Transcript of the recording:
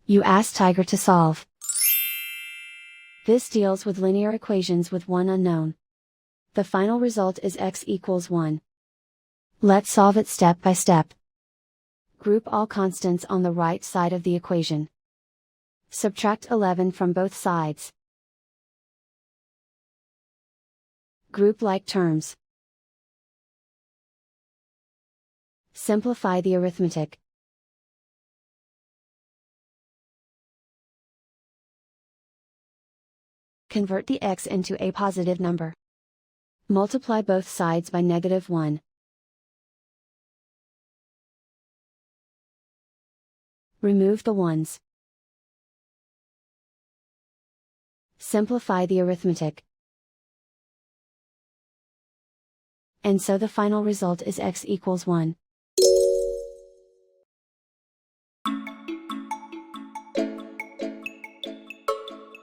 You ask Tiger to solve. This deals with linear equations with one unknown. The final result is x equals 1. Let's solve it step by step. Group all constants on the right side of the equation. Subtract 11 from both sides. Group like terms. Simplify the arithmetic. Convert the x into a positive number. Multiply both sides by -1. Remove the ones. Simplify the arithmetic. And so the final result is x equals 1.